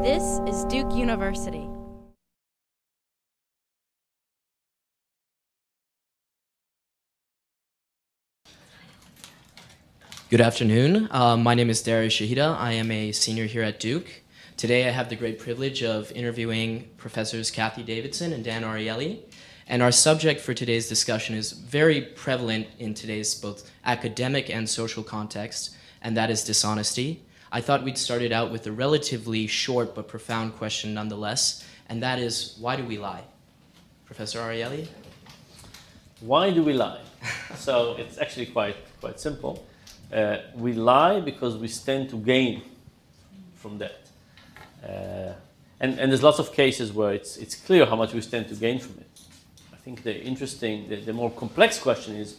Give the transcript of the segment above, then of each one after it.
This is Duke University. Good afternoon. My name is Darius Shahida. I am a senior here at Duke. Today I have the great privilege of interviewing Professors Kathy Davidson and Dan Ariely. And our subject for today's discussion is very prevalent in today's both academic and social context, and that is dishonesty. I thought we'd start it out with a relatively short but profound question nonetheless, and that is, why do we lie? Professor Ariely? Why do we lie? So it's actually quite simple. We lie because we stand to gain from that. And there's lots of cases where it's clear how much we stand to gain from it. I think the more complex question is,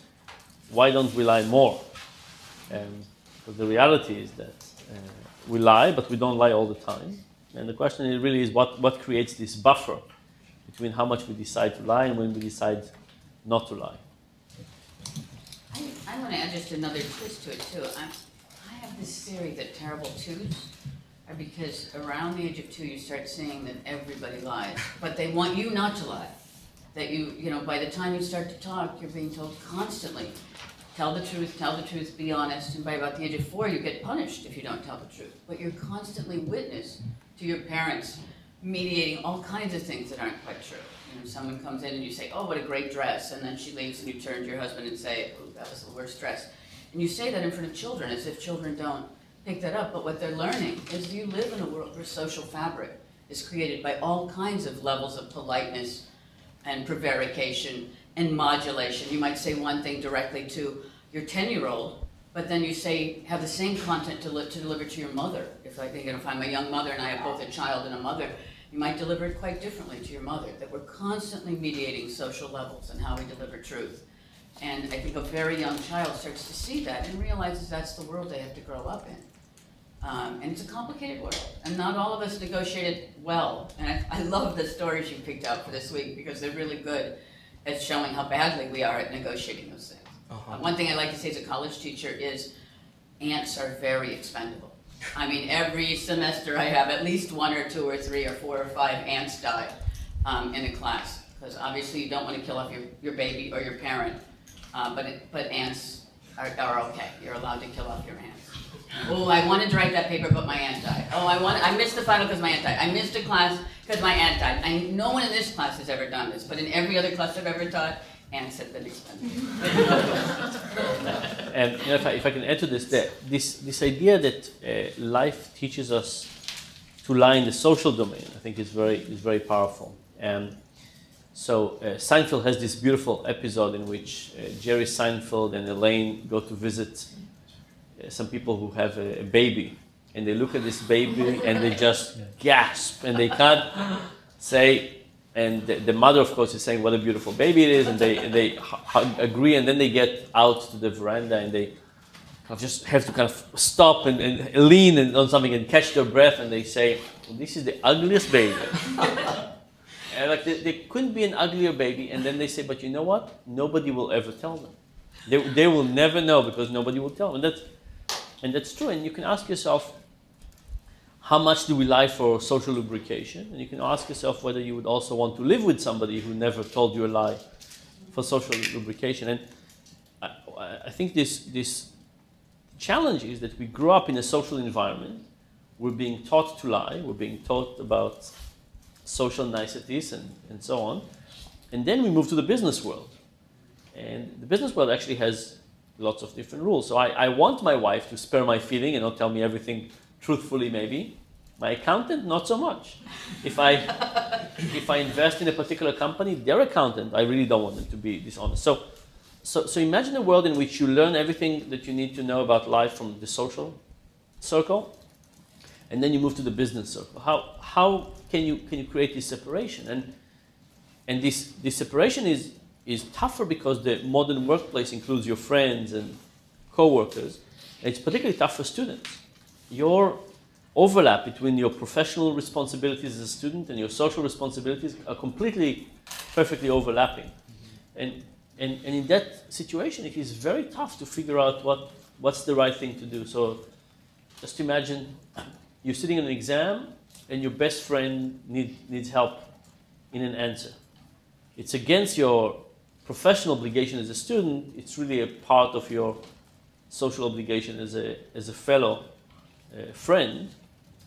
why don't we lie more? Because the reality is that we lie, but we don't lie all the time. And the question really is what creates this buffer between how much we decide to lie and when we decide not to lie. I want to add just another twist to it too. I have this theory that terrible twos are because around the age of 2 you start seeing that everybody lies, but they want you not to lie. That you know, by the time you start to talk, you're being told constantly, tell the truth, be honest, and by about the age of 4 you get punished if you don't tell the truth. But you're constantly witness to your parents mediating all kinds of things that aren't quite true. You know, someone comes in and you say, oh, what a great dress, and then she leaves and you turn to your husband and say, oh, that was the worst dress. And you say that in front of children as if children don't pick that up, but what they're learning is you live in a world where social fabric is created by all kinds of levels of politeness and prevarication and modulation. You might say one thing directly to your 10-year-old, but then you say, have the same content to deliver to your mother. If I'm a young mother and I have both a child and a mother, you might deliver it quite differently to your mother, that we're constantly mediating social levels and how we deliver truth. And I think a very young child starts to see that and realizes that's the world they have to grow up in. And it's a complicated world, and not all of us negotiate it well. And I love the stories you picked out for this week because they're really good at showing how badly we are at negotiating those things. One thing I like to say as a college teacher is ants are very expendable. I mean, every semester I have at least 1 or 2 or 3 or 4 or 5 ants die in a class, because obviously you don't want to kill off your baby or your parent, but ants are okay. You're allowed to kill off your ants. Oh, I wanted to write that paper, but my aunt died. Oh, I missed the final because my aunt died. I missed a class because my aunt died. No one in this class has ever done this, but in every other class I've ever taught, ants have been expensive. And you know, if I can add to this idea that life teaches us to lie in the social domain, I think is very powerful. So Seinfeld has this beautiful episode in which Jerry Seinfeld and Elaine go to visit some people who have a baby, and they look at this baby and they just gasp, and they can't say, and the mother of course is saying what a beautiful baby it is, and they agree, and then they get out to the veranda and they just have to kind of stop and lean on something and catch their breath, and they say, this is the ugliest baby. And like there couldn't be an uglier baby, and then they say, but you know what? Nobody will ever tell them. They will never know because nobody will tell them. And that's true. And you can ask yourself, how much do we lie for social lubrication? And you can ask yourself whether you would also want to live with somebody who never told you a lie for social lubrication. And I think this challenge is that we grow up in a social environment. We're being taught to lie. We're being taught about social niceties and so on. And then we move to the business world. And the business world actually has lots of different rules. So I want my wife to spare my feeling and not tell me everything truthfully, maybe. My accountant, not so much. If I invest in a particular company, their accountant, I really don't want them to be dishonest. So imagine a world in which you learn everything that you need to know about life from the social circle, and then you move to the business circle. How can you create this separation? And this separation is tougher because the modern workplace includes your friends and co-workers. It's particularly tough for students. Your overlap between your professional responsibilities as a student and your social responsibilities are perfectly overlapping. And in that situation, it is very tough to figure out what's the right thing to do. So just imagine you're sitting in an exam and your best friend needs help in an answer. It's against your professional obligation as a student. It's really a part of your social obligation as a fellow friend.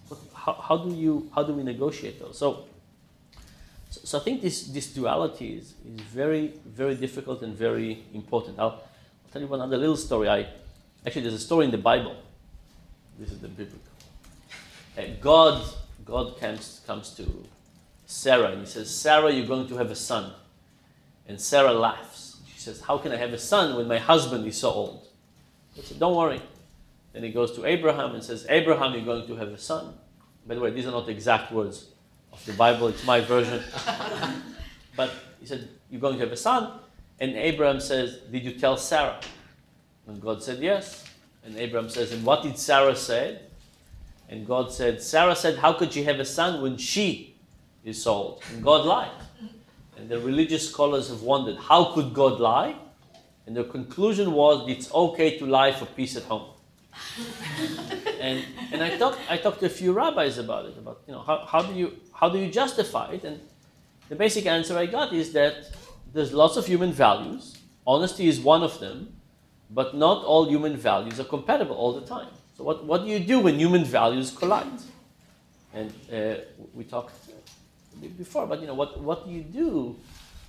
But how do we negotiate those? So I think this duality is very, very difficult and very important. I'll tell you one other little story. Actually, there's a story in the Bible. This is the biblical. God comes to Sarah and he says, Sarah, you're going to have a son. And Sarah laughs. She says, how can I have a son when my husband is so old? He said, don't worry. Then he goes to Abraham and says, Abraham, you're going to have a son. By the way, these are not the exact words of the Bible. It's my version. But he said, you're going to have a son. And Abraham says, did you tell Sarah? And God said, yes. And Abraham says, and what did Sarah say? And God said, Sarah said, how could she have a son when she is so old? And God lied. And the religious scholars have wondered, how could God lie? And their conclusion was, it's okay to lie for peace at home. and I talked to a few rabbis about it, about how do you justify it? And the basic answer I got is that there's lots of human values. Honesty is one of them, but not all human values are compatible all the time. So what do you do when human values collide? And we talked before, but what do you do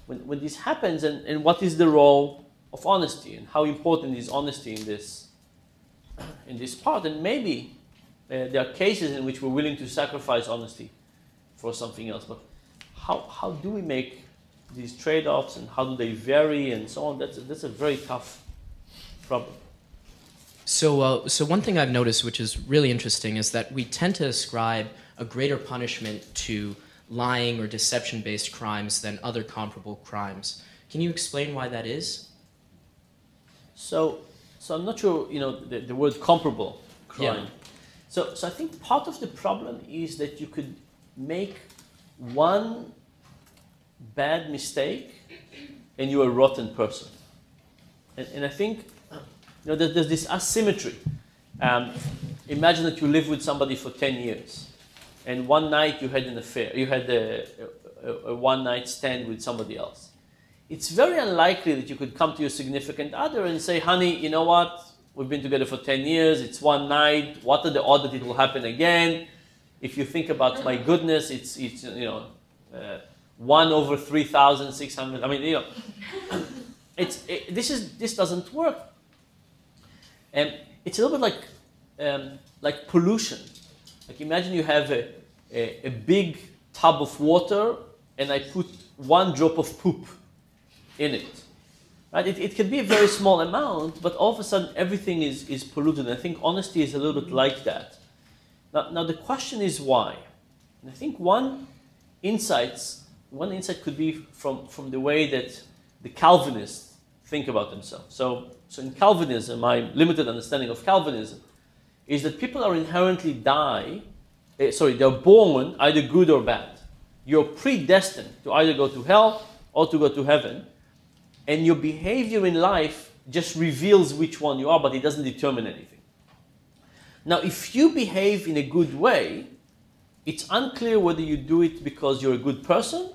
when this happens, and what is the role of honesty, and how important is honesty in this part? And maybe there are cases in which we're willing to sacrifice honesty for something else. But how do we make these trade-offs, and how do they vary, and so on? That's a very tough problem. So one thing I've noticed, which is really interesting, is that we tend to ascribe a greater punishment to lying or deception-based crimes than other comparable crimes. Can you explain why that is? So I'm not sure, the word comparable crime. Yeah. So I think part of the problem is that you could make one bad mistake and you're a rotten person. And I think there's this asymmetry. Imagine that you live with somebody for 10 years and one night you had an affair, you had a one-night stand with somebody else. It's very unlikely that you could come to your significant other and say, honey, you know what? We've been together for 10 years. It's one night. What are the odds that it will happen again? If you think about my goodness, it's 1 over 3,600. I mean, this doesn't work. And it's a little bit like pollution. Like imagine you have a big tub of water and I put 1 drop of poop in it. Right? It can be a very small amount, but all of a sudden everything is polluted. And I think honesty is a little bit like that. Now the question is why? And I think one insight could be from the way that the Calvinists think about themselves. So in Calvinism, my limited understanding of Calvinism is that people are inherently they're born either good or bad. You're predestined to either go to hell or to go to heaven. And your behavior in life just reveals which one you are, but it doesn't determine anything. Now, if you behave in a good way, it's unclear whether you do it because you're a good person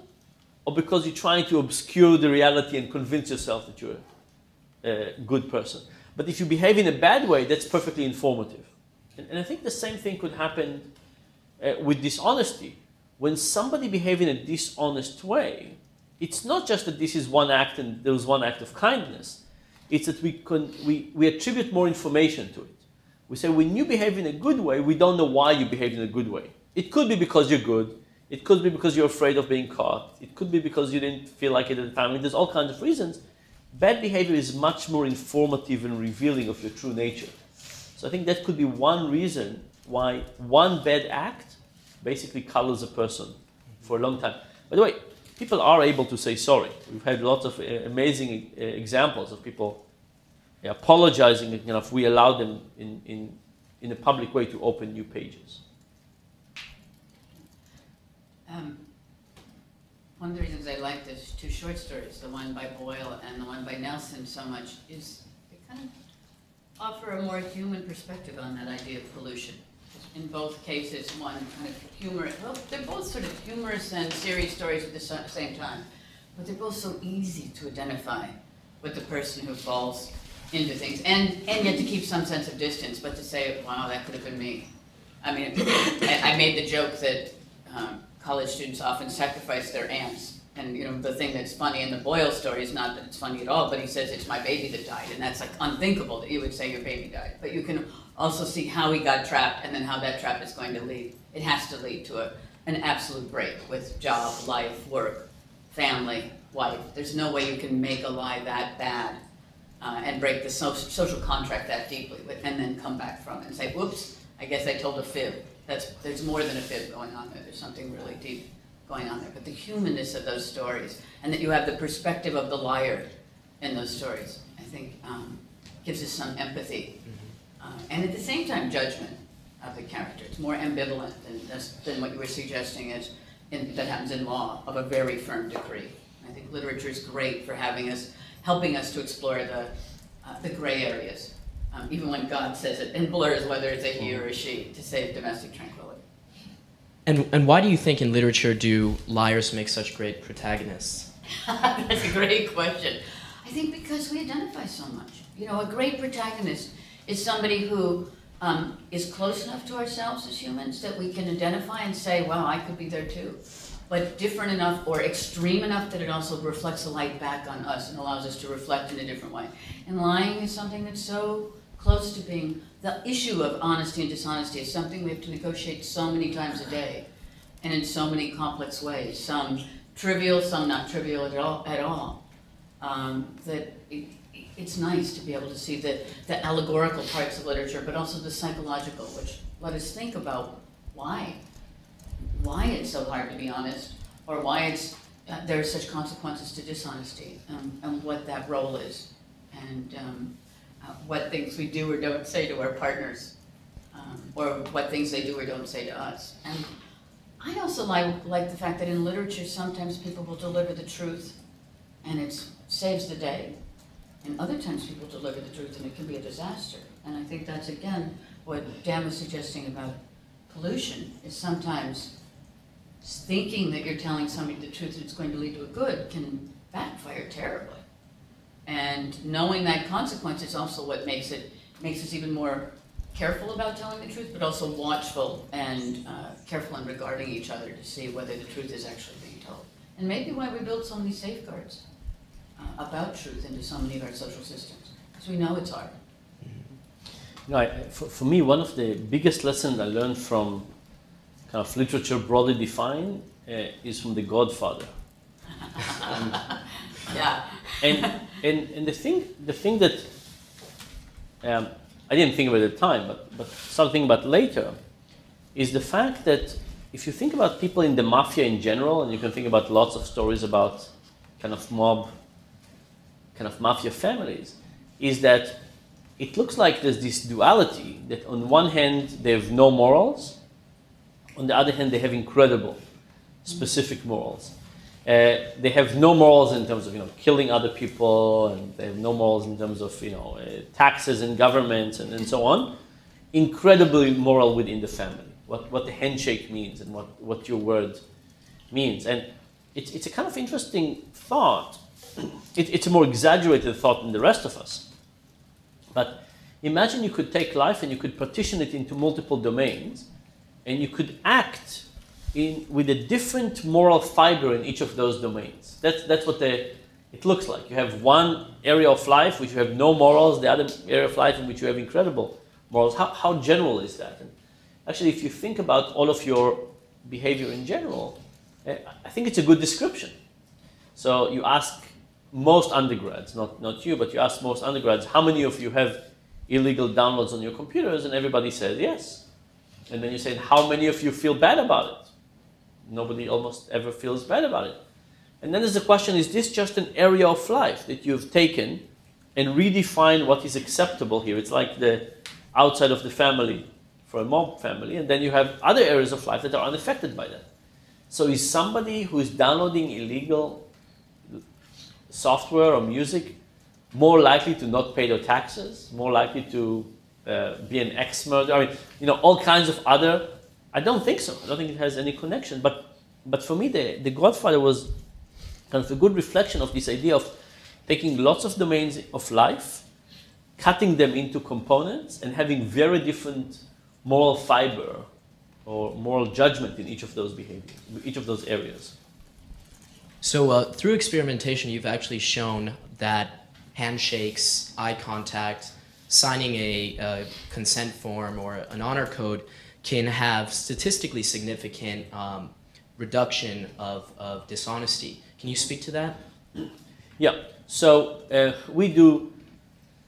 or because you're trying to obscure the reality and convince yourself that you're a good person. But if you behave in a bad way, that's perfectly informative. And I think the same thing could happen with dishonesty. When somebody behaves in a dishonest way, it's not just that this is one act and there was one act of kindness. It's that we attribute more information to it. We say, when you behave in a good way, we don't know why you behaved in a good way. It could be because you're good. It could be because you're afraid of being caught. It could be because you didn't feel like it at the time. I mean, there's all kinds of reasons. Bad behavior is much more informative and revealing of your true nature. So I think that could be one reason why one bad act basically colors a person for a long time. By the way, people are able to say sorry. We've had lots of amazing examples of people apologizing if we allow them in a public way to open new pages. One of the reasons I like those 2 short stories, the one by Boyle and the one by Nelson so much, is they kind of offer a more human perspective on that idea of pollution. in both cases, one kind of humorous, well, they're both sort of humorous and serious stories at the same time, but they're both so easy to identify with the person who falls into things, and yet to keep some sense of distance, but to say, wow, that could have been me. I mean, I made the joke that college students often sacrifice their aunts. And you know, the thing that's funny in the Boyle story is not that it's funny at all, but he says it's my baby that died, and that's like unthinkable that you would say your baby died. But you can also see how he got trapped, and then how that trap is going to lead. It has to lead to an absolute break with job, life, work, family, wife. There's no way you can make a lie that bad and break the social contract that deeply, and then come back from it and say, whoops, I guess I told a fib. There's more than a fib going on there. There's something really deep going on there. But the humanness of those stories, and that you have the perspective of the liar in those stories, I think gives us some empathy. And at the same time, judgment of the character. It's more ambivalent than what you were suggesting that happens in law, of a very firm decree. I think literature is great for helping us to explore the gray areas, even when God says it, and blurs whether it's a he or a she, to save domestic tranquility. And why do you think in literature do liars make such great protagonists? That's a great question. I think because we identify so much. You know, a great protagonist is somebody who is close enough to ourselves as humans that we can identify and say, wow, I could be there too. But different enough or extreme enough that it also reflects a light back on us and allows us to reflect in a different way. And lying is something that's so close to being, the issue of honesty and dishonesty is something we have to negotiate so many times a day and in so many complex ways, some trivial, some not trivial at all, that it's nice to be able to see the allegorical parts of literature, but also the psychological, which let us think about why it's so hard to be honest, or why there are such consequences to dishonesty, and what that role is, and what things we do or don't say to our partners, or what things they do or don't say to us. And I also like the fact that in literature sometimes people will deliver the truth and it saves the day, and other times people deliver the truth and it can be a disaster. And I think that's again what Dan was suggesting about pollution, is sometimes thinking that you're telling somebody the truth that's going to lead to a good can backfire terribly. And knowing that consequence is also what makes us even more careful about telling the truth, but also watchful and careful in regarding each other to see whether the truth is actually being told. And maybe why we build so many safeguards about truth into so many of our social systems, because we know it's hard. No, for me, one of the biggest lessons I learned from kind of literature broadly defined is from The Godfather. Yeah. And the thing that I didn't think about at the time, but started thinking about later, is the fact that if you think about people in the mafia in general, and you can think about lots of stories about kind of mob, kind of mafia families, is that it looks like there's this duality that on one hand they have no morals, on the other hand they have incredible specific morals. They have no morals in terms of killing other people, and they have no morals in terms of taxes and governments and so on. Incredibly moral within the family, what the handshake means and what your word means. And it's a kind of interesting thought. It's a more exaggerated thought than the rest of us. But imagine you could take life and you could partition it into multiple domains, and you could act with a different moral fiber in each of those domains. That's what it looks like. You have one area of life which you have no morals, the other area of life in which you have incredible morals. How general is that? And actually, if you think about all of your behavior in general, I think it's a good description. So you ask most undergrads, not you, but you ask most undergrads, how many of you have illegal downloads on your computers? And everybody says yes. And then you say, how many of you feel bad about it? Nobody almost ever feels bad about it. And then there's the question, is this just an area of life that you've taken and redefined what is acceptable here? It's like the outside of the family for a mob family, and then you have other areas of life that are unaffected by that. So is somebody who is downloading illegal software or music more likely to not pay their taxes, more likely to be an ex-murderer. I mean, all kinds of other. I don't think so. I don't think it has any connection. But for me, the Godfather was kind of a good reflection of this idea of taking lots of domains of life, cutting them into components, and having very different moral fiber or moral judgment in each of those behaviors, each of those areas. So through experimentation, you've actually shown that handshakes, eye contact, signing a consent form or an honor code can have statistically significant reduction of dishonesty. Can you speak to that? Yeah. So we do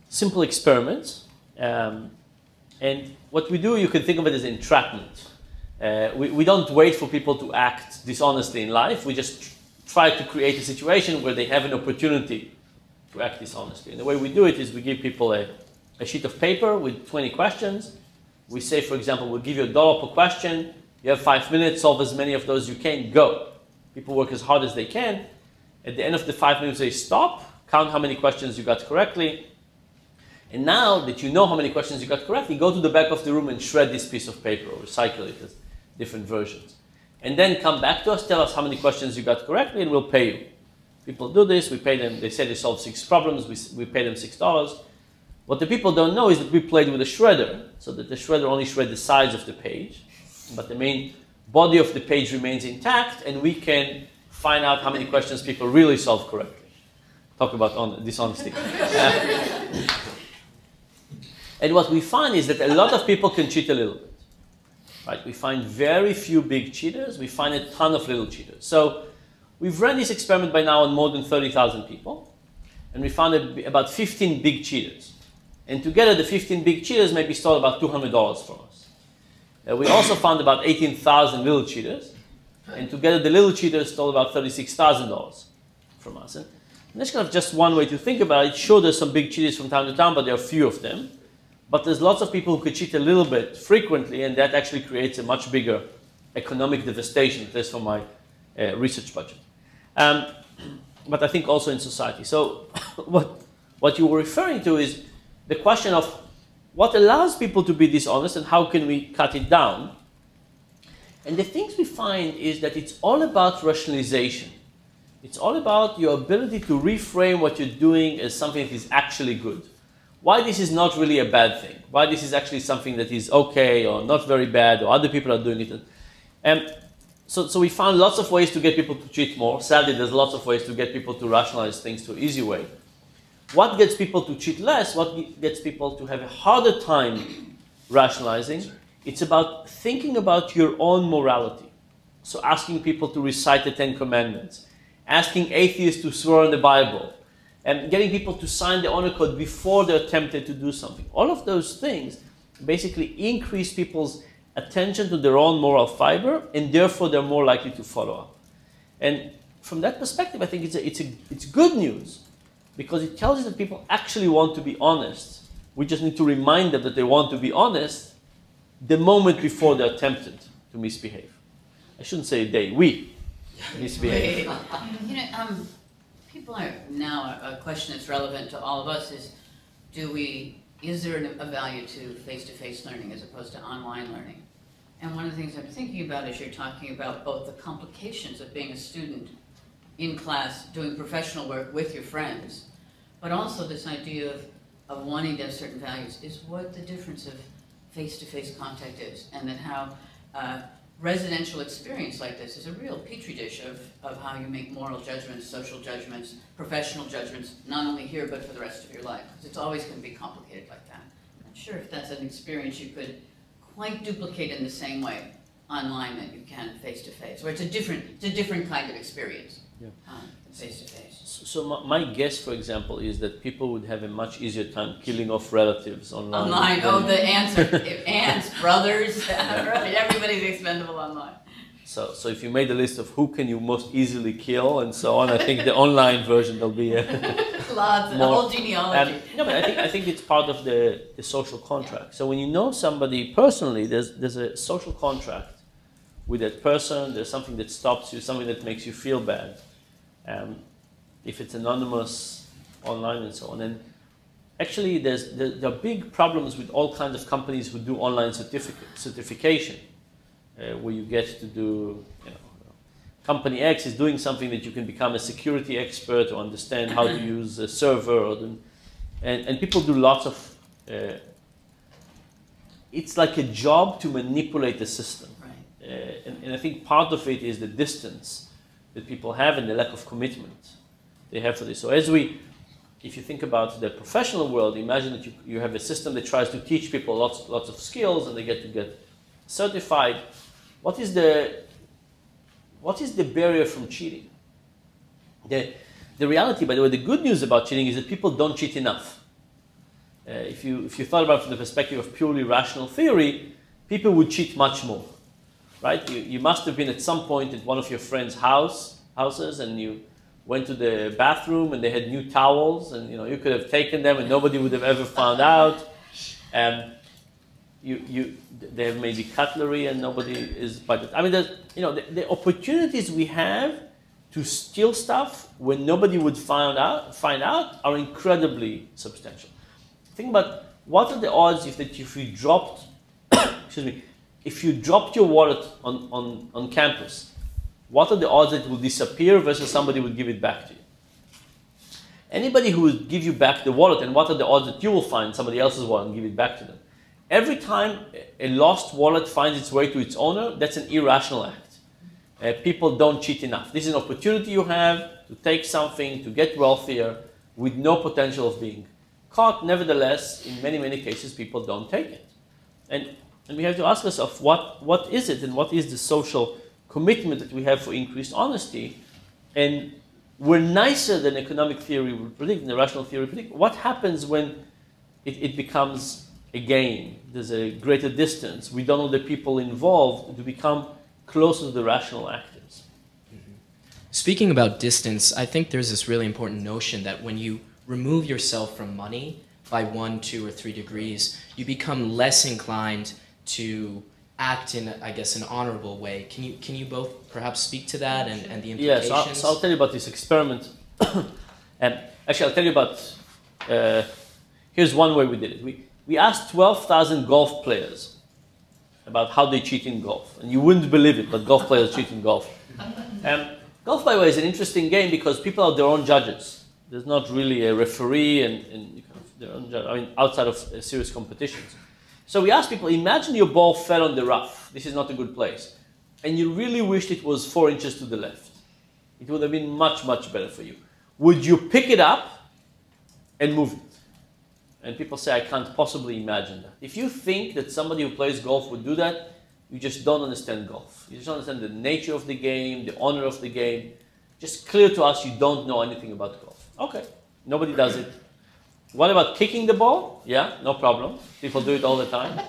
simple experiments, and what we do, you can think of it as entrapment. We don't wait for people to act dishonestly in life. We just try to create a situation where they have an opportunity to act dishonestly. And the way we do it is we give people a sheet of paper with 20 questions. We say, for example, we'll give you $1 per question. You have 5 minutes, solve as many of those as you can, go. People work as hard as they can. At the end of the 5 minutes, they stop, count how many questions you got correctly. And now that you know how many questions you got correctly, go to the back of the room and shred this piece of paper or recycle it as different versions. And then come back to us, tell us how many questions you got correctly, and we'll pay you. People do this, we pay them, they say they solved 6 problems, we pay them $6. What the people don't know is that we played with a shredder, so that the shredder only shred the sides of the page, but the main body of the page remains intact, and we can find out how many questions people really solved correctly. Talk about dishonesty. And what we find is that a lot of people can cheat a little bit. Right? We find very few big cheaters. We find a ton of little cheaters. So we've run this experiment by now on more than 30,000 people. And we found about 15 big cheaters. And together, the 15 big cheaters maybe stole about $200 from us. We also found about 18,000 little cheaters. And together, the little cheaters stole about $36,000 from us. And that's kind of just one way to think about it. Sure, there's some big cheaters from time to time, but there are few of them. But there's lots of people who could cheat a little bit frequently, and that actually creates a much bigger economic devastation, at least for my research budget. But I think also in society. So what you were referring to is the question of what allows people to be dishonest and how can we cut it down. And the things we find is that it's all about rationalization. It's all about your ability to reframe what you're doing as something that is actually good. Why this is not really a bad thing. Why this is actually something that is okay or not very bad or other people are doing it. So we found lots of ways to get people to cheat more. Sadly, there's lots of ways to get people to rationalize things to an easy way. What gets people to cheat less? What gets people to have a harder time rationalizing? It's about thinking about your own morality. So asking people to recite the 10 Commandments, asking atheists to swear on the Bible, and getting people to sign the honor code before they're tempted to do something. All of those things basically increase people's attention to their own moral fiber, and therefore they're more likely to follow up. And from that perspective, I think it's good news, because it tells you that people actually want to be honest. We just need to remind them that they want to be honest the moment before they're tempted to misbehave. I shouldn't say they, we misbehave. People are now, a question that's relevant to all of us is, is there a value to face-to-face learning as opposed to online learning? And one of the things I'm thinking about is you're talking about both the complications of being a student in class, doing professional work with your friends, but also this idea of wanting to have certain values, is what the difference of face-to-face contact is, and then how residential experience like this is a real petri dish of how you make moral judgments, social judgments, professional judgments, not only here but for the rest of your life. Because it's always going to be complicated like that. I'm not sure if that's an experience you could quite duplicate in the same way online that you can face-to-face, or it's a different kind of experience, face-to-face. So my guess, for example, is that people would have a much easier time killing off relatives online. Online, oh, the aunts, brothers, right? Everybody's expendable online. So if you made a list of who can you most easily kill and so on, I think the online version will be lots, the whole genealogy. No, but I think it's part of the social contract. So when you know somebody personally, there's a social contract with that person. There's something that stops you, something that makes you feel bad. If it's anonymous online and so on. And actually there are big problems with all kinds of companies who do online certification, where you get to do, company X is doing something that you can become a security expert or understand how to use a server, and people do lots of, it's like a job to manipulate the system. Right. And I think part of it is the distance that people have and the lack of commitment they have for this. So if you think about the professional world, imagine that you have a system that tries to teach people lots of skills and they get certified. What is the barrier from cheating? The reality, by the way, the good news about cheating is that people don't cheat enough. If you thought about it from the perspective of purely rational theory, people would cheat much more, right? You must have been at some point at one of your friends' houses and you went to the bathroom and they had new towels and you could have taken them and nobody would have ever found out. They have maybe cutlery and nobody is. But I mean, the opportunities we have to steal stuff when nobody would find out are incredibly substantial. Think about what are the odds if you dropped, if you dropped your wallet on campus, what are the odds that it will disappear versus somebody would give it back to you? Anybody who would give you back the wallet, and what are the odds that you will find somebody else's wallet and give it back to them? Every time a lost wallet finds its way to its owner, that's an irrational act. People don't cheat enough. This is an opportunity you have to take something, to get wealthier, with no potential of being caught. Nevertheless, in many, many cases, people don't take it. And we have to ask ourselves, what is it and what is the social commitment that we have for increased honesty? And we're nicer than economic theory would predict, and the rational theory would predict. What happens when it becomes a game? There's a greater distance. We don't know the people involved to become closer to the rational actors. Speaking about distance, I think there's this really important notion that when you remove yourself from money by 1, 2, or 3 degrees, you become less inclined to act in, I guess, an honorable way. Can you both perhaps speak to that and the implications? Yes, so I'll tell you about this experiment. Actually, I'll tell you about, here's one way we did it. We asked 12,000 golf players about how they cheat in golf. And you wouldn't believe it, but golf players cheat in golf. Golf, by the way, is an interesting game because people are their own judges. There's not really a referee and their own judge, outside of serious competitions. So we asked people, imagine your ball fell on the rough. This is not a good place. And you really wished it was 4 inches to the left. It would have been much, much better for you. Would you pick it up and move it? And people say, I can't possibly imagine that. If you think that somebody who plays golf would do that, you just don't understand golf. You just don't understand the nature of the game, the honor of the game. Just clear to us you don't know anything about golf. Okay, nobody does it. What about kicking the ball? Yeah, no problem. People do it all the time.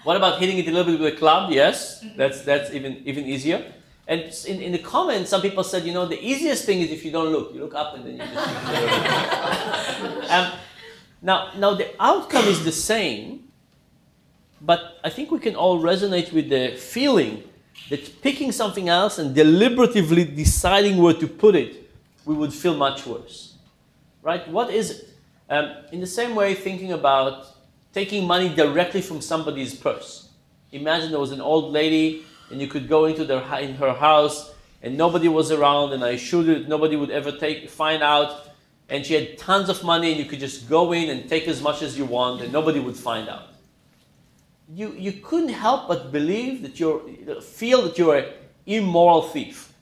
What about hitting it a little bit with a club? Yes, that's even easier. And in the comments, some people said, the easiest thing is if you don't look. You look up and then you just... Now the outcome is the same, but I think we can all resonate with the feeling that picking something else and deliberatively deciding where to put it, we would feel much worse, right? What is it? In the same way, thinking about taking money directly from somebody's purse. Imagine there was an old lady and you could go into her house and nobody was around, and I assured you that nobody would ever find out, and she had tons of money and you could just go in and take as much as you want and nobody would find out. You couldn't help but believe that feel that you're an immoral thief.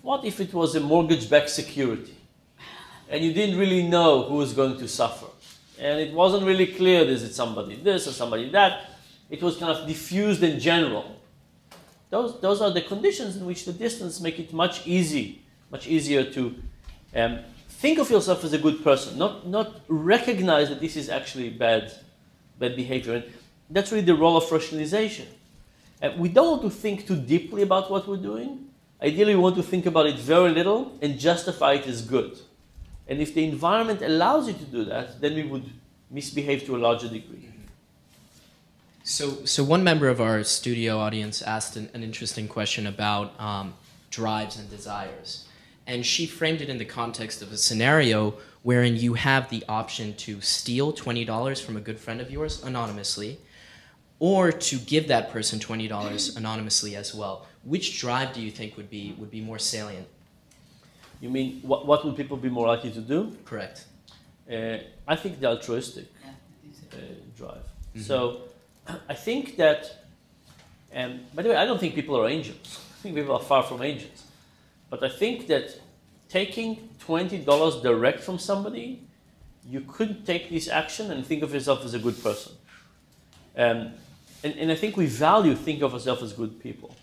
What if it was a mortgage-backed security and you didn't really know who was going to suffer? And it wasn't really clear, is it somebody this or somebody that? It was kind of diffused in general. Those are the conditions in which the distance make it much easier to think of yourself as a good person, not recognize that this is actually bad behavior. And that's really the role of rationalization. We don't want to think too deeply about what we're doing. Ideally, we want to think about it very little and justify it as good. And if the environment allows you to do that, then we would misbehave to a larger degree. So one member of our studio audience asked an interesting question about drives and desires. And she framed it in the context of a scenario wherein you have the option to steal $20 from a good friend of yours anonymously, or to give that person $20 anonymously as well. Which drive do you think would be more salient? You mean what would people be more likely to do? Correct. I think the altruistic Yeah, I think so. drive. Mm-hmm. So I think that, by the way, I don't think people are angels. I think people are far from angels. But I think that taking $20 direct from somebody, you could take this action and think of yourself as a good person. And I think we value thinking of ourselves as good people.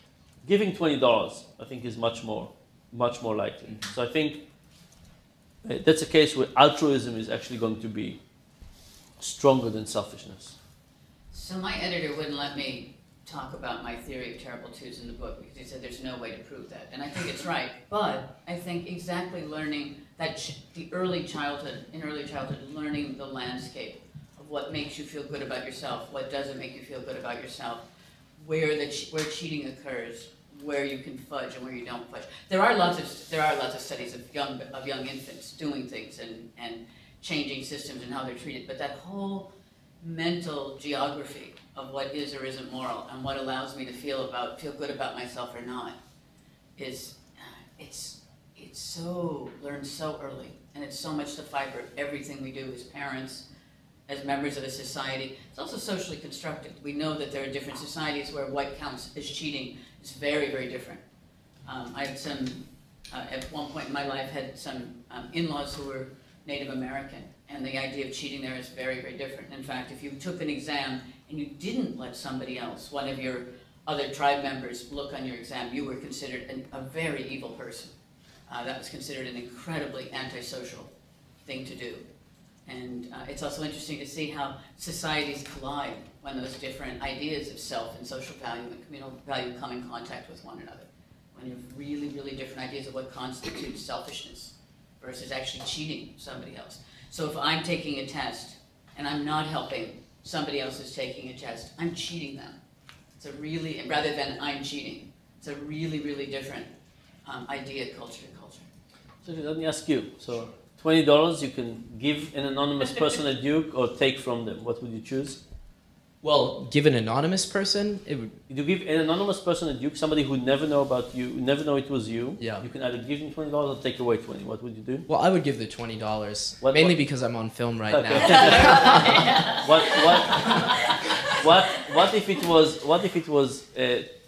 Giving $20, I think, is much more likely. Mm-hmm. So I think that's a case where altruism is actually going to be stronger than selfishness. So my editor wouldn't let me talk about my theory of terrible twos in the book because he said there's no way to prove that. And I think it's right. But I think exactly learning that in early childhood, learning the landscape of what makes you feel good about yourself, what doesn't make you feel good about yourself, where cheating occurs, where you can fudge and where you don't fudge. There are lots of studies of young infants doing things and changing systems and how they're treated. But that whole mental geography of what is or isn't moral and what allows me to feel good about myself or not is it's so learned so early, and it's so much the fiber of everything we do as parents, as members of a society. It's also socially constructed. We know that there are different societies where what counts as cheating is very, very different. I had some, at one point in my life, had some in-laws who were Native American, and the idea of cheating there is very, very different. In fact, if you took an exam and you didn't let somebody else, one of your other tribe members, look on your exam, you were considered a very evil person. That was considered an incredibly antisocial thing to do. And it's also interesting to see how societies collide when those different ideas of self and social value and communal value come in contact with one another. When you have really, really different ideas of what constitutes selfishness versus actually cheating somebody else. So if I'm taking a test and I'm not helping somebody else is taking a test, I'm cheating them. It's a really, rather than I'm cheating, it's a really, really different idea, culture to culture. So let me ask you. So $20 you can give an anonymous person at Duke or take from them. What would you choose? Well, give an anonymous person, it would... You give an anonymous person at Duke, somebody who never know about you, never know it was you. Yeah. You can either give them $20 or take away $20. What would you do? Well, I would give the $20, mainly because I'm on film right Okay. now. What if it was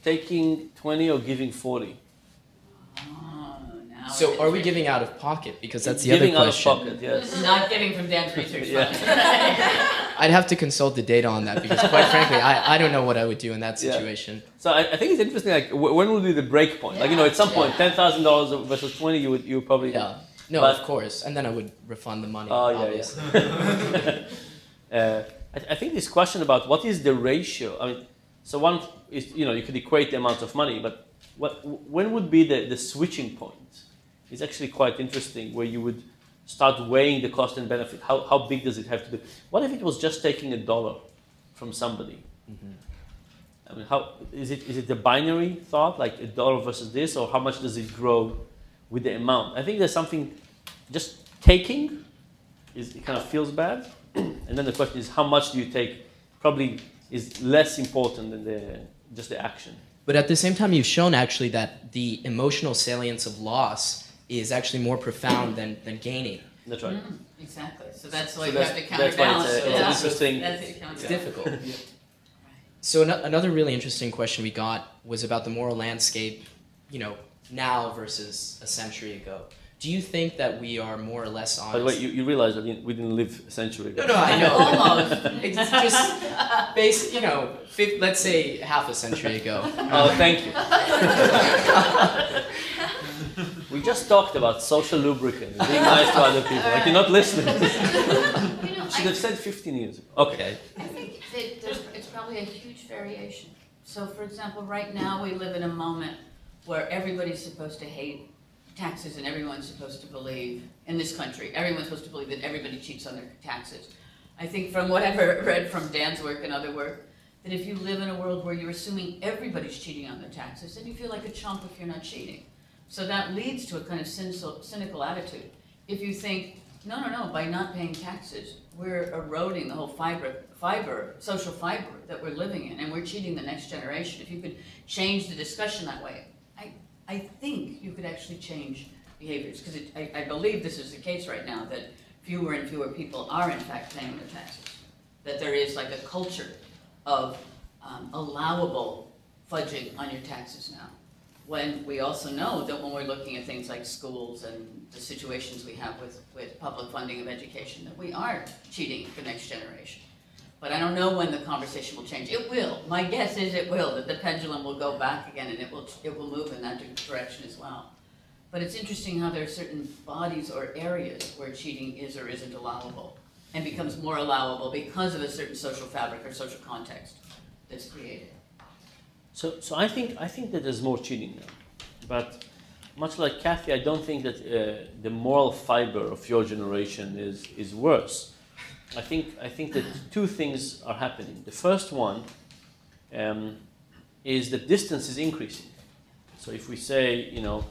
taking 20 or giving 40? So are we giving out of pocket? Because that's the other Giving out of question. pocket, yes. Not giving from Dan's research. Yeah. I'd have to consult the data on that because, quite frankly, I don't know what I would do in that Yeah. situation. So I think it's interesting. Like, when would be the break point? Like, at some point, $10,000 versus 20, you would probably. Yeah. No, But- of course. And then I would refund the money, Oh, yeah, obviously. yeah. I think this question about what is the ratio. I mean, so one is you could equate the amount of money, but when would be the switching point? It's actually quite interesting where you would start weighing the cost and benefit. How big does it have to be? What if it was just taking $1 from somebody? Mm-hmm. I mean, how is it a binary thought, like $1 versus this, or how much does it grow with the amount? I think there's something just taking it kind of feels bad, and then the question is how much do you take? Probably is less important than just the action. But at the same time, you've shown actually that the emotional salience of loss is actually more profound than gaining. That's right. Exactly. So that's why So you have to that's why counterbalance. it's Yeah. interesting. That's it, It's counterbalance. difficult. So another really interesting question we got was about the moral landscape, now versus a century ago. Do you think that we are more or less honest? By the way, you realize that we didn't live a century ago. No, I know. Almost. It's just let's say half a century ago. Oh, thank you. We just talked about social lubricant, being nice to other people. Like, you're not listening. Should have said 15 years ago. Okay. I think that it's probably a huge variation. So, for example, right now we live in a moment where everybody's supposed to hate taxes and everyone's supposed to believe, in this country, everyone's supposed to believe that everybody cheats on their taxes. I think from what I've read from Dan's work and other work, that if you live in a world where you're assuming everybody's cheating on their taxes, then you feel like a chump if you're not cheating. So that leads to a kind of cynical attitude. If you think No. By not paying taxes, we're eroding the whole social fiber that we're living in, and we're cheating the next generation. If you could change the discussion that way, I think you could actually change behaviors, because I believe this is the case right now, that fewer and fewer people are in fact paying their taxes. That there is like a culture of allowable fudging on your taxes now. When we also know that when we're looking at things like schools and the situations we have with public funding of education, that we are cheating the next generation. But I don't know when the conversation will change. It will. My guess is it will, that the pendulum will go back again, and it will move in that direction as well. But it's interesting how there are certain bodies or areas where cheating is or isn't allowable, and becomes more allowable because of a certain social fabric or social context that's created. So I think that there's more cheating now, but much like Kathy, I don't think that the moral fiber of your generation is worse. I think that two things are happening. The first one is that distance is increasing. So if we say, you know,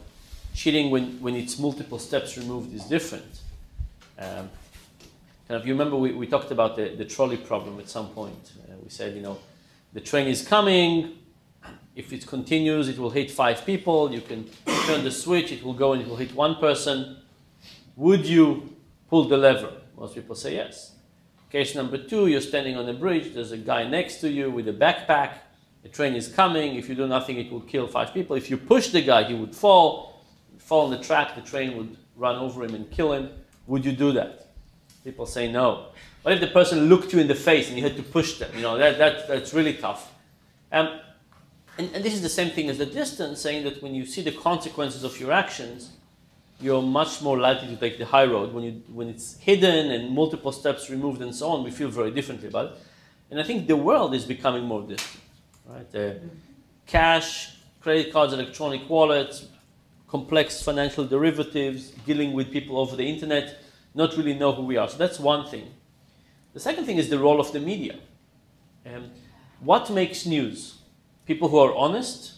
cheating when it's multiple steps removed is different. Kind of, you remember we talked about the trolley problem at some point. We said, you know, the train is coming. If it continues, it will hit 5 people. You can turn the switch, it will go and it will hit 1 person. Would you pull the lever? Most people say yes. Case number 2, you're standing on a bridge, there's a guy next to you with a backpack, the train is coming, if you do nothing it will kill 5 people. If you push the guy, he would fall on the track, the train would run over him and kill him. Would you do that? People say no. What if the person looked you in the face and you had to push them? You know, that's really tough. And this is the same thing as the distance, saying that when you see the consequences of your actions, you're much more likely to take the high road. When it's hidden and multiple steps removed and so on, we feel very differently about it. And I think the world is becoming more distant. Right? Cash, credit cards, electronic wallets, complex financial derivatives, dealing with people over the internet, not really know who we are. So that's one thing. The second thing is the role of the media. What makes news? People who are honest?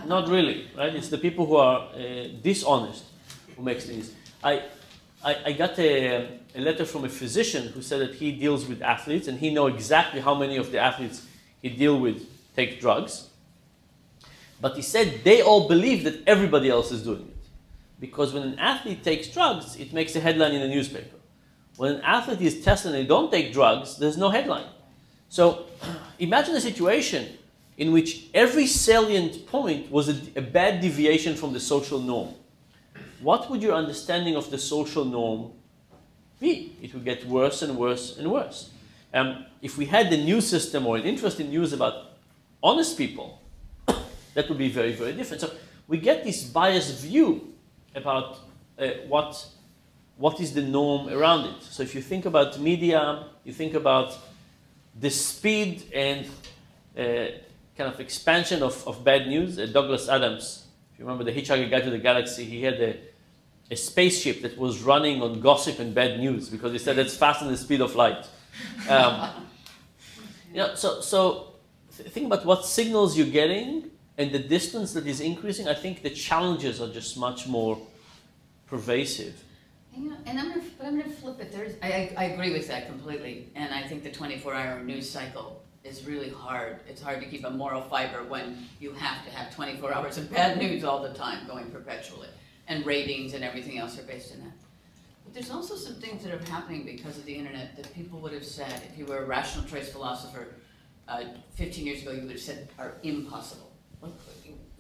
Not really, right? It's the people who are dishonest who makes things. I got a letter from a physician who said that he deals with athletes and he knows exactly how many of the athletes he deals with take drugs. But he said they all believe that everybody else is doing it. Because when an athlete takes drugs, it makes a headline in a newspaper. When an athlete is tested and they don't take drugs, there's no headline. So imagine a situation in which every salient point was a bad deviation from the social norm. What would your understanding of the social norm be? It would get worse and worse and worse. If we had the news system or an interest in news about honest people, that would be very, very different. So we get this biased view about what is the norm around it. So if you think about media, you think about the speed and kind of expansion of bad news. Douglas Adams, if you remember the Hitchhiker Guide to the Galaxy, he had a spaceship that was running on gossip and bad news because he said that's faster than the speed of light. You know, so think about what signals you're getting and the distance that is increasing. I think the challenges are just much more pervasive. And I'm going to flip it. I agree with that completely. And I think the 24-hour news cycle is really hard. It's hard to keep a moral fiber when you have to have 24 hours of bad news all the time going perpetually. And ratings and everything else are based on that. But there's also some things that are happening because of the internet that people would have said, if you were a rational choice philosopher 15 years ago, you would have said are impossible.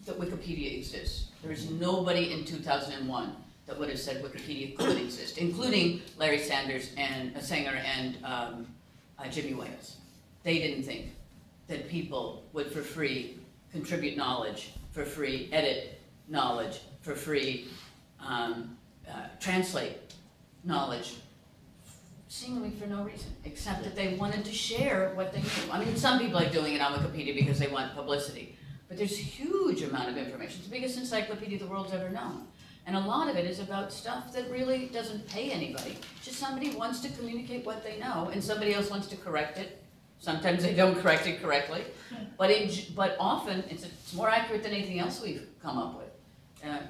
That Wikipedia exists. There is nobody in 2001 that would have said Wikipedia could exist, including Larry Sanders and Sanger and Jimmy Wales. They didn't think that people would for free contribute knowledge, for free edit knowledge, for free translate knowledge, seemingly for no reason, except that they wanted to share what they knew. I mean, some people are doing it on Wikipedia because they want publicity, but there's a huge amount of information. It's the biggest encyclopedia the world's ever known. And a lot of it is about stuff that really doesn't pay anybody. Just somebody wants to communicate what they know, and somebody else wants to correct it. Sometimes they don't correct it correctly, but often it's more accurate than anything else we've come up with.